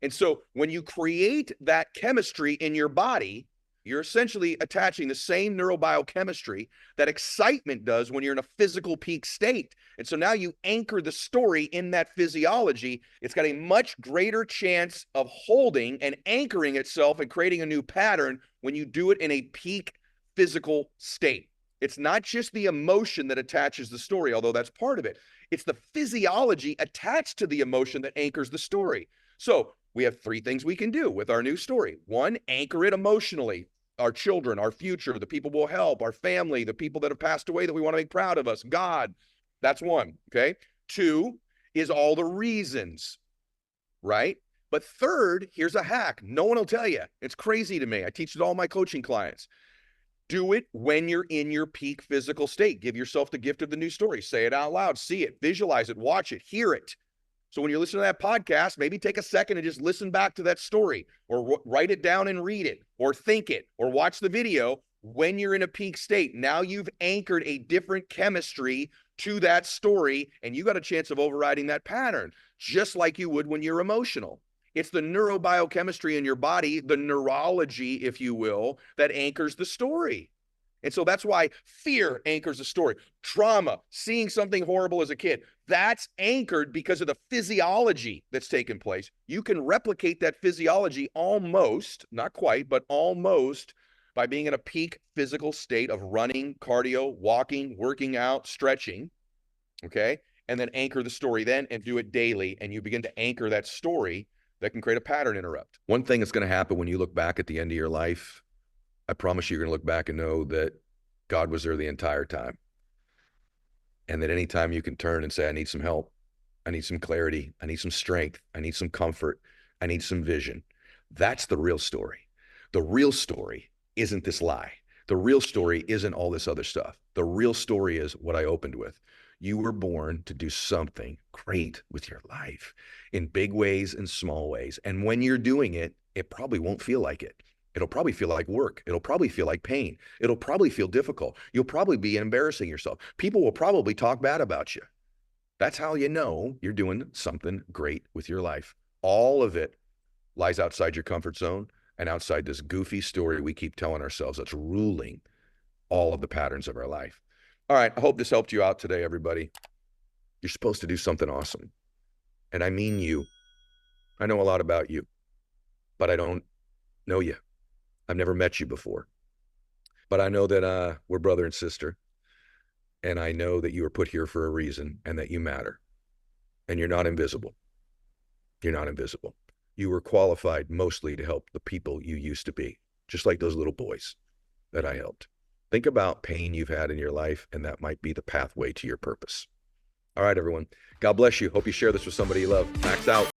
And so when you create that chemistry in your body, you're essentially attaching the same neurobiochemistry that excitement does when you're in a physical peak state. And so now you anchor the story in that physiology. It's got a much greater chance of holding and anchoring itself and creating a new pattern when you do it in a peak physical state. It's not just the emotion that attaches the story, although that's part of it. It's the physiology attached to the emotion that anchors the story. So we have three things we can do with our new story. One, anchor it emotionally. Our children, our future, the people we'll help, our family, the people that have passed away that we want to make proud of us, God. That's one, okay? Two is all the reasons, right? But third, here's a hack. No one will tell you. It's crazy to me. I teach it to all my coaching clients. Do it when you're in your peak physical state. Give yourself the gift of the new story. Say it out loud. See it, visualize it, watch it, hear it. So when you're listening to that podcast, maybe take a second and just listen back to that story, or write it down and read it, or think it, or watch the video when you're in a peak state. Now you've anchored a different chemistry to that story, and you got a chance of overriding that pattern, just like you would when you're emotional. It's the neurobiochemistry in your body, the neurology, if you will, that anchors the story. And so that's why fear anchors the story. Trauma, seeing something horrible as a kid, that's anchored because of the physiology that's taken place. You can replicate that physiology almost, not quite, but almost, by being in a peak physical state of running, cardio, walking, working out, stretching, okay? And then anchor the story then and do it daily, and you begin to anchor that story that can create a pattern interrupt. One thing that's going to happen when you look back at the end of your life, I promise you're going to look back and know that God was there the entire time. And that anytime you can turn and say, I need some help, I need some clarity, I need some strength, I need some comfort, I need some vision. That's the real story. The real story isn't this lie. The real story isn't all this other stuff. The real story is what I opened with. You were born to do something great with your life in big ways and small ways. And when you're doing it, it probably won't feel like it. It'll probably feel like work. It'll probably feel like pain. It'll probably feel difficult. You'll probably be embarrassing yourself. People will probably talk bad about you. That's how you know you're doing something great with your life. All of it lies outside your comfort zone and outside this goofy story we keep telling ourselves that's ruling all of the patterns of our life. All right, I hope this helped you out today, everybody. You're supposed to do something awesome. And I mean you. I know a lot about you, but I don't know you. I've never met you before. But I know that we're brother and sister. And I know that you were put here for a reason and that you matter. And you're not invisible. You're not invisible. You were qualified mostly to help the people you used to be, just like those little boys that I helped. Think about pain you've had in your life, and that might be the pathway to your purpose. All right, everyone. God bless you. Hope you share this with somebody you love. Max out.